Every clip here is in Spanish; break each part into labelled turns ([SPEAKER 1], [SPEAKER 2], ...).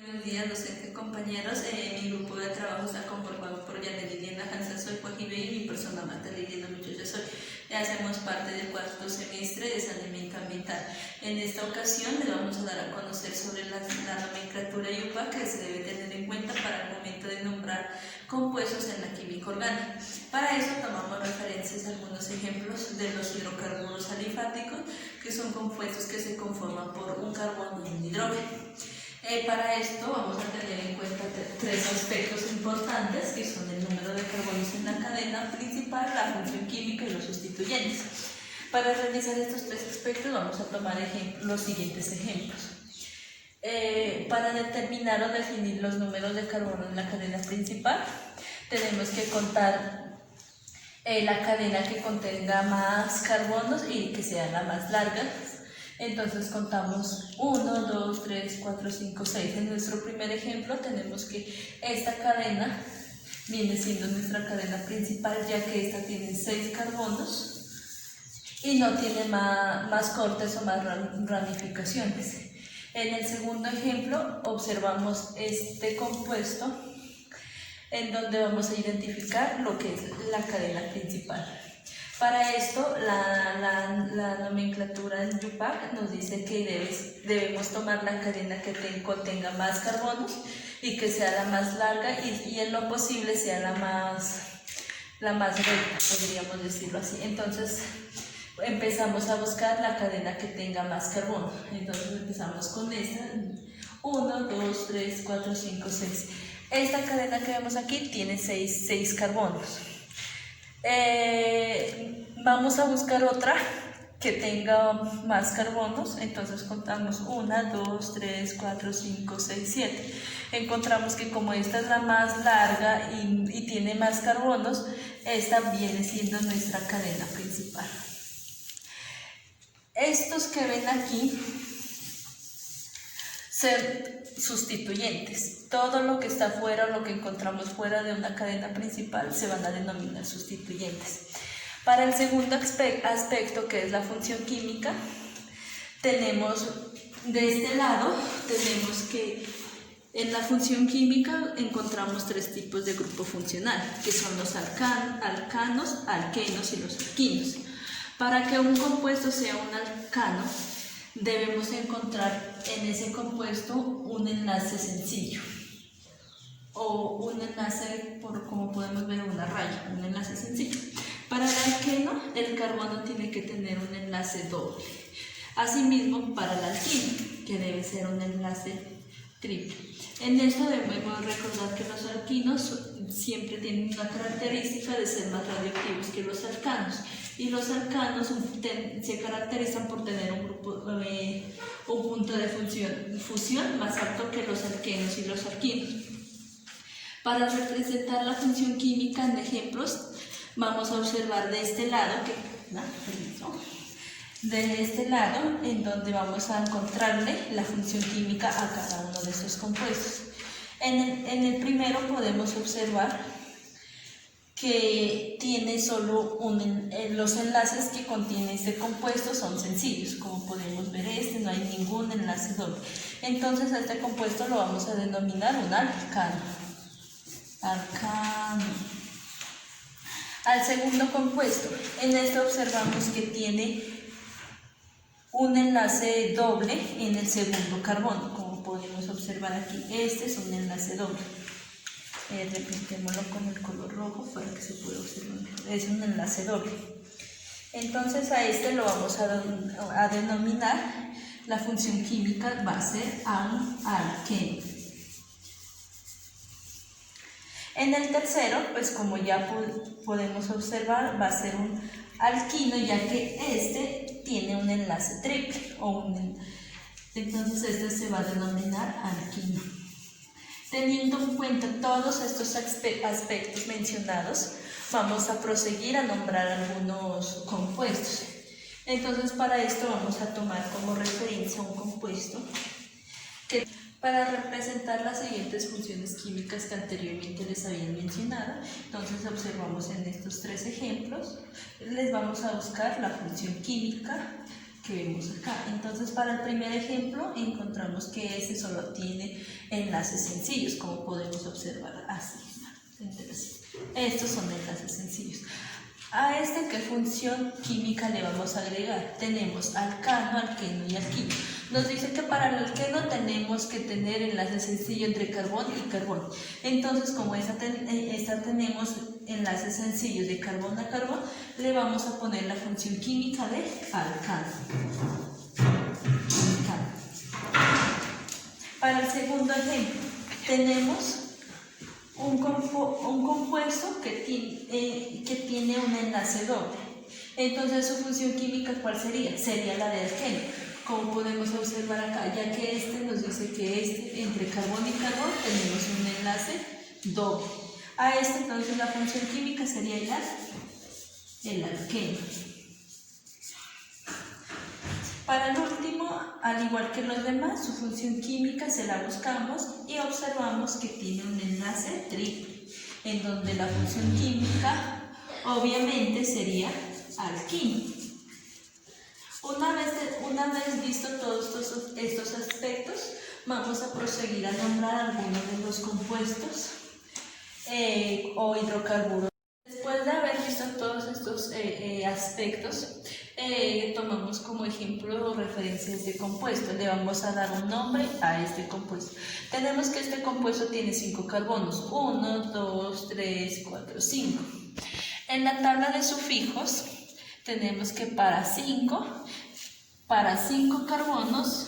[SPEAKER 1] Buenos días, docentes, compañeros. Mi grupo de trabajo está conformado por Janet Liliana Hansa Soy Guajibe y mi persona Marta Liliana Muchoya Soy. Hacemos parte del cuarto semestre de saneamiento ambiental. En esta ocasión les vamos a dar a conocer sobre la nomenclatura IUPAC que se debe tener en cuenta para el momento de nombrar compuestos en la química orgánica. Para eso tomamos referencias a algunos ejemplos de los hidrocarburos alifáticos, que son compuestos que se conforman por un carbono y un hidrógeno. Para esto vamos a tener en cuenta tres aspectos importantes, que son el número de carbonos en la cadena principal, la función química y los sustituyentes. Para realizar estos tres aspectos vamos a tomar los siguientes ejemplos. Para determinar o definir los números de carbono en la cadena principal, tenemos que contar la cadena que contenga más carbonos y que sea la más larga. Entonces contamos 1, 2, 3, 4, 5, 6. En nuestro primer ejemplo tenemos que esta cadena viene siendo nuestra cadena principal, ya que esta tiene 6 carbonos y no tiene más cortes o más ramificaciones. En el segundo ejemplo observamos este compuesto en donde vamos a identificar lo que es la cadena principal. Para esto, la nomenclatura en IUPAC nos dice que debemos tomar la cadena que contenga más carbonos y que sea la más larga y en lo posible sea la más recta, podríamos decirlo así. Entonces, empezamos a buscar la cadena que tenga más carbono. Entonces, empezamos con esta. 1, 2, 3, 4, 5, 6. Esta cadena que vemos aquí tiene 6 carbonos. Vamos a buscar otra que tenga más carbonos, entonces contamos 1, 2, 3, 4, 5, 6, 7. Encontramos que como esta es la más larga y tiene más carbonos, esta viene siendo nuestra cadena principal. Estos que ven aquí ser sustituyentes. Todo lo que está fuera o lo que encontramos fuera de una cadena principal se van a denominar sustituyentes. Para el segundo aspecto, que es la función química, tenemos de este lado, tenemos que en la función química encontramos 3 tipos de grupo funcional, que son los alcanos, alquenos y los alquinos. Para que un compuesto sea un alcano, debemos encontrar en ese compuesto un enlace sencillo o un enlace, como podemos ver, una raya, un enlace sencillo. Para el alqueno, el carbono tiene que tener un enlace doble. Asimismo, para el alquino, que debe ser un enlace triple. En esto debemos recordar que los alquinos siempre tienen una característica de ser más radioactivos que los alcanos. Y los alcanos se caracterizan por tener un punto de fusión más alto que los alquenos y los alquinos. Para representar la función química en ejemplos, vamos a observar de este lado, en donde vamos a encontrarle la función química a cada uno de estos compuestos. En el primero podemos observar que tiene solo los enlaces que contiene este compuesto son sencillos, como podemos ver no hay ningún enlace doble. Entonces a este compuesto lo vamos a denominar un alcano. Al segundo compuesto, en este observamos que tiene un enlace doble en el segundo carbono, como podemos observar aquí. Este es un enlace doble. Repintémoslo con el color rojo para que se pueda observar mejor. Es un enlace doble. Entonces a este lo vamos a denominar, la función química va a ser alqueno. En el tercero, pues como ya podemos observar, va a ser un alquino, ya que este tiene un enlace triple. Entonces este se va a denominar alquino. Teniendo en cuenta todos estos aspectos mencionados, vamos a proseguir a nombrar algunos compuestos. Entonces, para esto vamos a tomar como referencia un compuesto para representar las siguientes funciones químicas que anteriormente les había mencionado. Entonces, observamos en estos 3 ejemplos, les vamos a buscar la función química que vemos acá. Entonces, para el primer ejemplo encontramos que este solo tiene enlaces sencillos, como podemos observar así. Estos son enlaces sencillos. A este, ¿qué función química le vamos a agregar? Tenemos alcano, alqueno y alquino. Nos dice que para el alqueno tenemos que tener enlace sencillo entre carbón y carbón. Entonces, como esta tenemos enlaces sencillos de carbón a carbón, le vamos a poner la función química de alcano. Para el segundo ejemplo, tenemos un compuesto que tiene un enlace doble. Entonces, su función química, ¿cuál sería? Sería la de alqueno, como podemos observar acá, ya que este nos dice que entre carbón y carbón tenemos un enlace doble. A este, entonces, la función química sería el alqueno. Para el último, al igual que los demás, su función química se la buscamos y observamos que tiene un enlace triple, en donde la función química obviamente sería alquino. Una vez visto todos estos aspectos, vamos a proseguir a nombrar algunos de los compuestos o hidrocarburos. Después de haber visto todos estos aspectos, tomamos como ejemplo referencias de compuestos. Le vamos a dar un nombre a este compuesto. Tenemos que este compuesto tiene 5 carbonos. 1, 2, 3, 4, 5. En la tabla de sufijos tenemos que para 5 carbonos,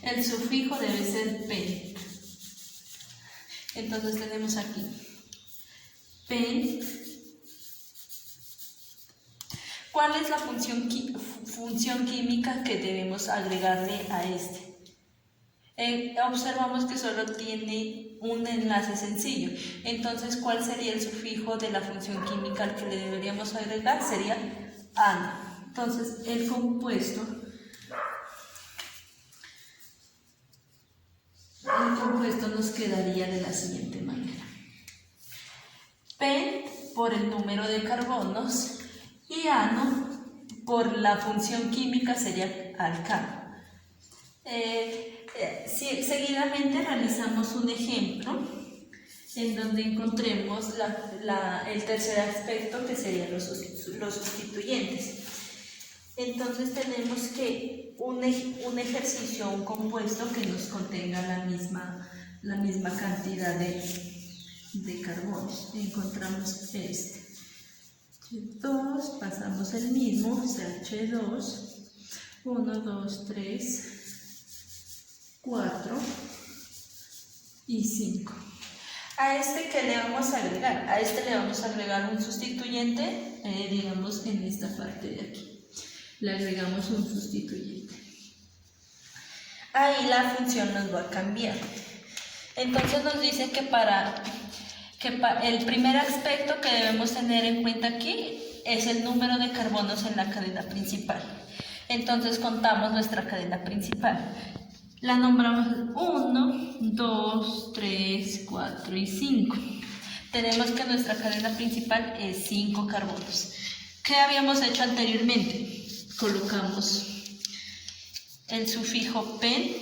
[SPEAKER 1] el sufijo debe ser pen. Entonces tenemos aquí pen. ¿Cuál es la función química que debemos agregarle a este? Observamos que solo tiene un enlace sencillo. Entonces, ¿cuál sería el sufijo de la función química al que le deberíamos agregar? Sería ano. Entonces, el compuesto nos quedaría de la siguiente manera. Pen por el número de carbonos y ano por la función química sería alcano. Seguidamente realizamos un ejemplo en donde encontremos el tercer aspecto, que serían los sustituyentes. Entonces tenemos que un ejercicio, un compuesto que nos contenga la misma cantidad de carbonos. Encontramos este. 2, pasamos el mismo, CH2, 1, 2, 3, 4 y 5. ¿A este qué le vamos a agregar? A este le vamos a agregar un sustituyente, digamos en esta parte de aquí. Le agregamos un sustituyente. Ahí la función nos va a cambiar. Entonces nos dice que el primer aspecto que debemos tener en cuenta aquí es el número de carbonos en la cadena principal. Entonces contamos nuestra cadena principal. La nombramos 1, 2, 3, 4 y 5. Tenemos que nuestra cadena principal es 5 carbonos. ¿Qué habíamos hecho anteriormente? Colocamos el sufijo pen.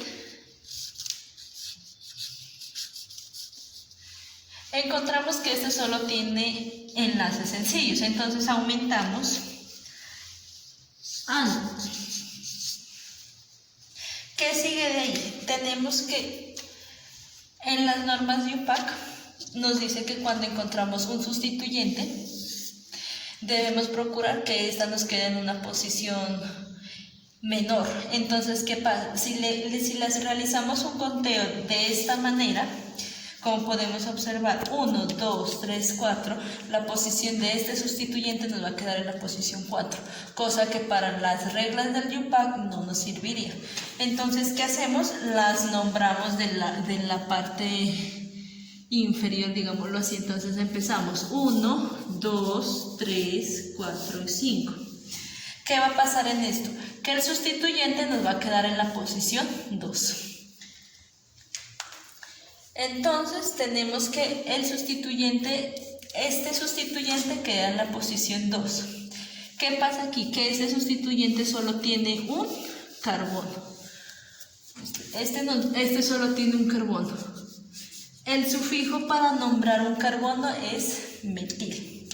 [SPEAKER 1] Encontramos que este solo tiene enlaces sencillos, entonces aumentamos ano. ¿Qué sigue de ahí? Tenemos que en las normas de UPAC nos dice que cuando encontramos un sustituyente debemos procurar que ésta nos quede en una posición menor. Entonces, ¿qué pasa? Si les realizamos un conteo de esta manera, como podemos observar, 1, 2, 3, 4, la posición de este sustituyente nos va a quedar en la posición 4, cosa que para las reglas del UPAC no nos serviría. Entonces, ¿qué hacemos? Las nombramos de la parte inferior, digámoslo así. Entonces empezamos 1, 2, 3, 4 y 5. ¿Qué va a pasar en esto? Que el sustituyente nos va a quedar en la posición 2. Entonces tenemos que el sustituyente Este sustituyente queda en la posición 2. ¿Qué pasa aquí? Que este sustituyente solo tiene un carbono. Este solo tiene un carbono. El sufijo para nombrar un carbono es metil.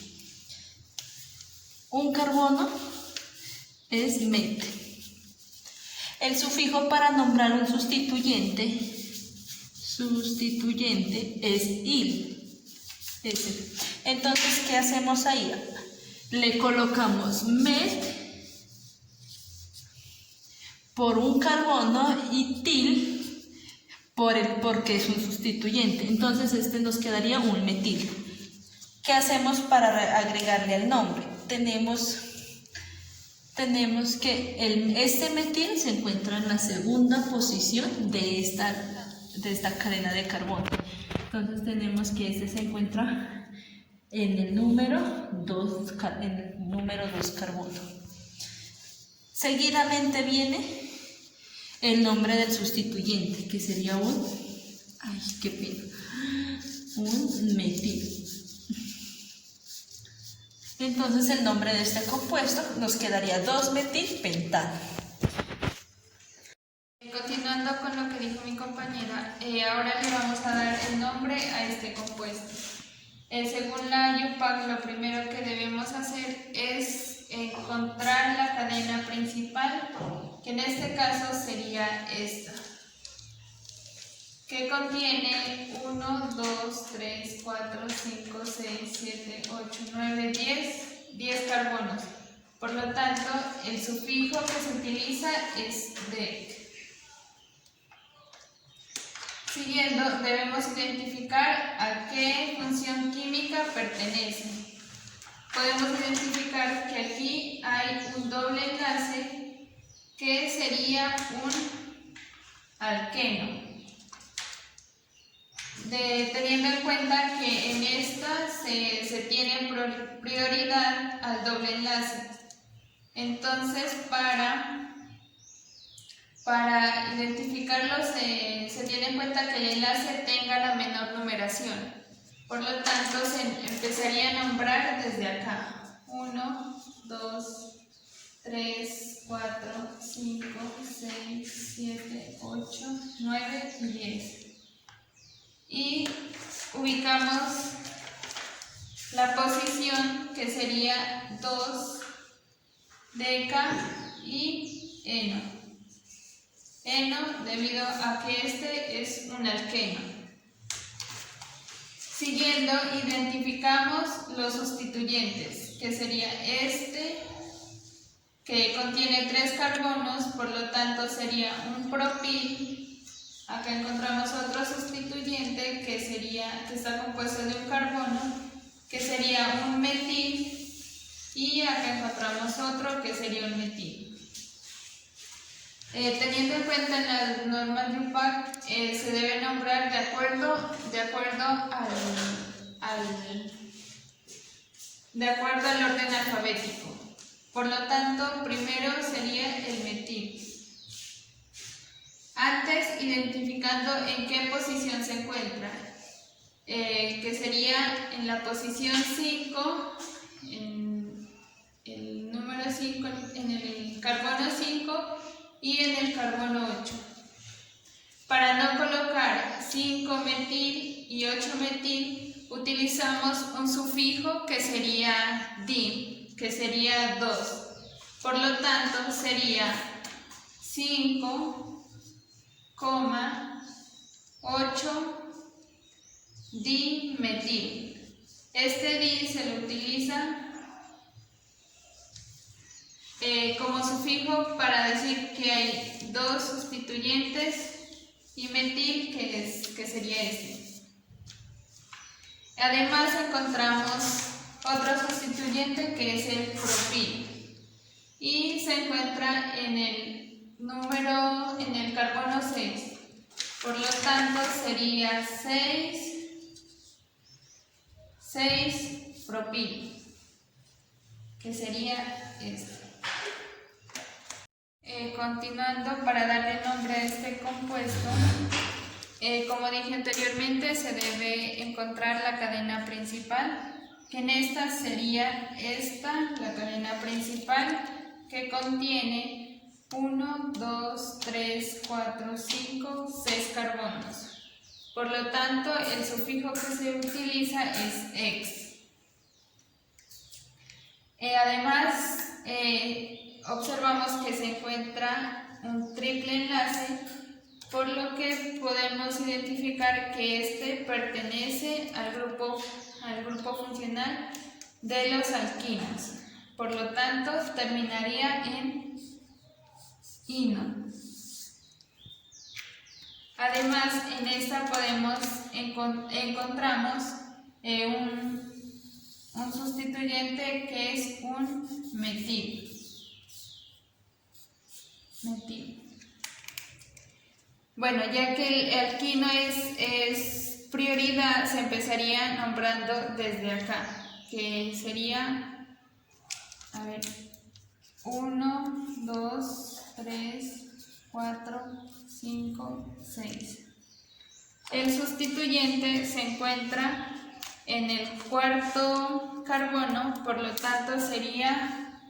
[SPEAKER 1] Un carbono es met. El sufijo para nombrar un sustituyente es il. Entonces, ¿qué hacemos ahí? Le colocamos met por un carbono y til porque es un sustituyente. Entonces, este nos quedaría un metil. ¿Qué hacemos para agregarle al nombre? Tenemos que este metil se encuentra en la segunda posición de esta cadena de carbono. Entonces tenemos que este se encuentra en el número 2 carbono. Seguidamente viene el nombre del sustituyente, que sería un metil. Entonces el nombre de este compuesto nos quedaría 2-metilpentano.
[SPEAKER 2] Continuando con lo que dijo mi compañera, ahora le vamos a dar el nombre a este compuesto. Según la IUPAC, lo primero que debemos hacer es encontrar la cadena principal, que en este caso sería esta, que contiene 1, 2, 3, 4, 5, 6, 7, 8, 9, 10 carbonos. Por lo tanto, el sufijo que se utiliza es dec. Siguiendo, debemos identificar a qué función química pertenece. Podemos identificar que aquí hay un doble enlace que sería un alqueno. Teniendo en cuenta que en esta se tiene prioridad al doble enlace. Entonces, para identificarlo se tiene en cuenta que el enlace tenga la menor numeración. Por lo tanto, se empezaría a nombrar desde acá. 1, 2, 3, 4, 5, 6, 7, 8, 9 y 10. Y ubicamos la posición que sería 2, deca y eno. Eno debido a que este es un alqueno. Siguiendo, identificamos los sustituyentes, que sería este, que contiene 3 carbonos, por lo tanto sería un propil. Acá encontramos otro sustituyente que está compuesto de un carbono, que sería un metil, y acá encontramos otro que sería un metil. Teniendo en cuenta en las normas de IUPAC, se debe nombrar de acuerdo al orden alfabético. Por lo tanto, primero sería el metil. Antes, identificando en qué posición se encuentra, que sería en la posición 5, en el número 5, en el carbono 5 y en el carbono 8. Para no colocar 5-metil y 8-metil, utilizamos un sufijo que sería din, que sería 2. Por lo tanto, sería 5, 8 dimetil. Este di se lo utiliza como sufijo para decir que hay 2 sustituyentes y metil, que sería este. Además encontramos otro sustituyente que es el propil y se encuentra en el carbono 6. Por lo tanto sería 6 propil, que sería este. Continuando, para darle nombre a este compuesto, como dije anteriormente, se debe encontrar la cadena principal. que en esta sería esta, la cadena principal, que contiene 1, 2, 3, 4, 5, 6 carbonos. Por lo tanto, el sufijo que se utiliza es ex. Además, observamos que se encuentra un triple enlace, por lo que podemos identificar que este pertenece al grupo funcional de los alquinos. Por lo tanto, terminaría en ino. Además, en esta encontramos un sustituyente que es un metil. Bueno, ya que el alquino es prioridad, se empezaría nombrando desde acá, que sería, 1, 2, 3, 4, 5, 6. El sustituyente se encuentra en el cuarto carbono, por lo tanto sería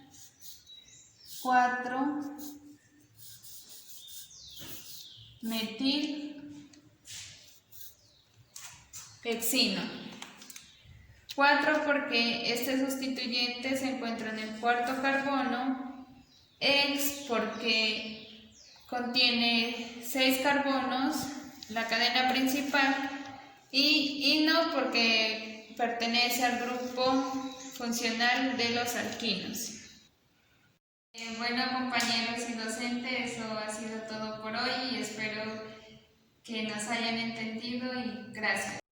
[SPEAKER 2] 4 metil hexino. 4 porque este sustituyente se encuentra en el cuarto carbono, ex porque contiene 6 carbonos, la cadena principal, y ino porque pertenece al grupo funcional de los alquinos. Bueno, compañeros y docentes, eso ha sido todo por hoy y espero que nos hayan entendido y gracias.